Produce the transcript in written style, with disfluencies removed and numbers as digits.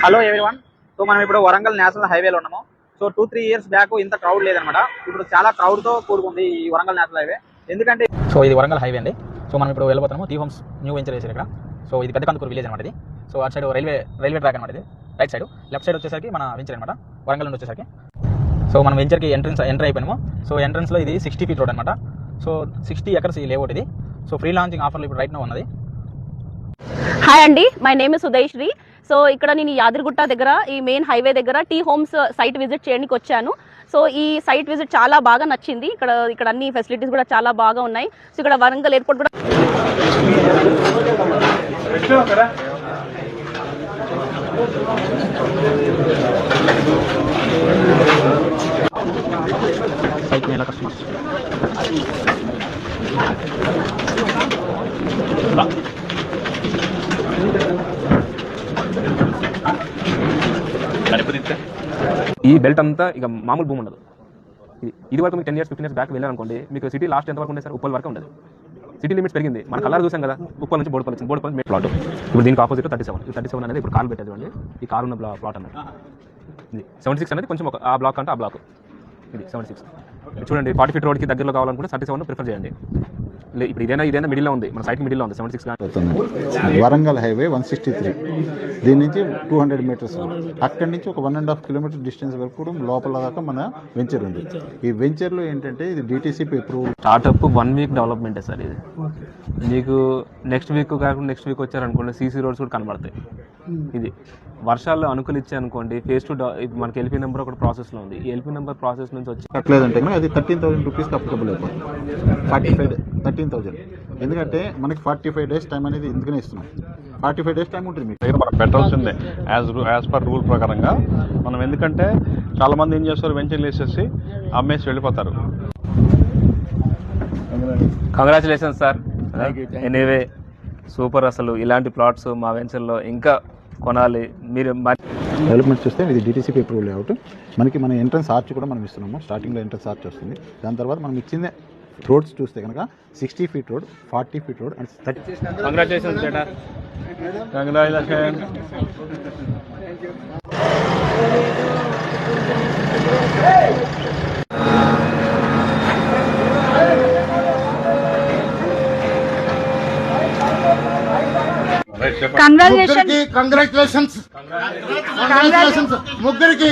Hello everyone. So మనం ఇప్పుడు Warangal national హైవేలో ఉన్నాము. సో 2-3 ఇయర్స్ బ్యాక్ ఇంత క్రౌడ్ లేదనమాట. ఇప్పుడు చాలా క్రౌడ్తో కూడుకుంది ఈ వరంగల్ నేషనల్ హైవే. ఎందుకంటే సో ఇది వరంగల్ హైవే అండి. సో మనం ఇప్పుడు వెళ్ళబోతున్నాము టీ హోమ్స్ న్యూ వెంచర్ వేసారు ఇక్కడ. సో ఇది పెద్ద కందుకూరు విలేజ్ అనమాట ఇది. సో అటు సైడ్ రైల్వే ట్రాక్ అనమాట ఇది. రైట్ సైడ్, లెఫ్ట్ సైడ్ వచ్చేసరికి మన వెంచర్ అనమాట వరంగల్ నుండి వచ్చేసరికి. సో మనం వెంచర్కి ఎంటర్ అయిపోయినాము. సో ఎంట్రన్స్లో ఇది 60 feet రోడ్ అనమాట. సో 60 acres ఈ లేఅవుట్ ఇది. సో ఫ్రీ లాంచింగ్ ఆఫర్లు ఇప్పుడు రైట్ నో ఉన్నది. హాయ్ అండి, my name is Udayasri. So ఇక్కడ నేను యాదగిరిగుట్ట దగ్గర ఈ మెయిన్ హైవే దగ్గర టీ హోమ్స్ సైట్ విజిట్ చేయడానికి వచ్చాను. సో ఈ సైట్ విజిట్ చాలా బాగా నచ్చింది. ఇక్కడ అన్ని ఫెసిలిటీస్ కూడా చాలా బాగా ఉన్నాయి. సో ఇక్కడ వరంగల్ ఎయిర్పోర్ట్ కూడా ఈ బెల్ట్ అంతా ఇక మామూలు భూమి ఉండదు. ఇది వరకు మీకు 10 years 15 years బ్యాక్ వెళ్ళాలనుకోండి, మీకు సిటీ లాస్ట్ ఎంత వరకు ఉంది సార్? ఉప్పల్ వరకు ఉండదు. సిటీ లిమిట్స్ పెరిగింది. మన కలర్ చూసాం కదా, ఉప్పల్ నుంచి బోడుపల్లి మెయిన్ ప్లాట్. ఇప్పుడు దీనికి ఆపోజిట్ 37 అనేది ఇప్పుడు కార్లు పెట్టేది. ఈ కారు ఉన్న ప్లాట్ అన్నది ఇది 76 అనేది కొంచెం ఆ బ్లాక్ అంటే ఆ బ్లాక్ ఇది 76. చూడండి, 40 feet రోడ్కి దగ్గరలో కావాలనుకుంటే 37 ప్రిఫర్ చేయండి. ఇప్పుడు ఇదైనా మిడిల్లో ఉంది, మన సైట్ మిడిల్లో ఉంది. 76 వరంగల్ హైవే 163, దీని నుంచి 200 meters, అక్కడి నుంచి ఒక 1.5 kilometer డిస్టెన్స్ వరకు కూడా లోపల దాకా మన వెంచర్ ఉంది. ఈ వెంచర్లో ఏంటంటే ఇది DTCP అప్రూవల్. స్టార్ట్అప్ 1 week డెవలప్మెంటే సార్ ఇది. మీకు నెక్స్ట్ వీక్ కాకుండా నెక్స్ట్ వీక్ వచ్చారనుకోండి, CC రోడ్స్ కూడా కనబడతాయి. ఇది వర్షాలు అనుకూలించే అనుకోండి, ఫేజ్ 2 మనకి LP నెంబర్ ఒకటి ప్రాసెస్లో ఉంది. ఈ LP నెంబర్ ప్రాసెస్ నుంచి వచ్చి కట్టలేదంటే అది 13,000 rupees అప్లికబుల్ అయిపోతుంది. 13,000. ఎందుకంటే మనకి 45 days టైం అనేది ఎందుకనే ఇస్తున్నాం. 45 days టైం ఉంటుంది మీకు. మనం పెట్టాల్సిందే యాజ్ పర్ రూల్ ప్రకారంగా. మనం ఎందుకంటే చాలా మంది ఏం చేస్తారు, వెంచర్లు వేసేసి అమ్మేసి వెళ్ళిపోతారు. Congratulations sir. Anyway super. అసలు ఇలాంటి ప్లాట్స్ మా వెంచర్లో ఇంకా కొనాలి. మీరు డెవలప్మెంట్ చూస్తే ఇది DTCP అప్రూవల్ లేఅవుట్. మన ఎంట్రన్స్ ఆర్చ్ కూడా మనం ఇస్తున్నాము. స్టార్టింగ్లో ఎంట్రన్స్ ఆర్చ్ వస్తుంది. దాని తర్వాత మనం ఇచ్చిందే రోడ్స్ చూస్తే కనుక 60 feet road, 40 feet road and 30. Congratulations beta. Congratulation. Congratulations ముగ్గురికి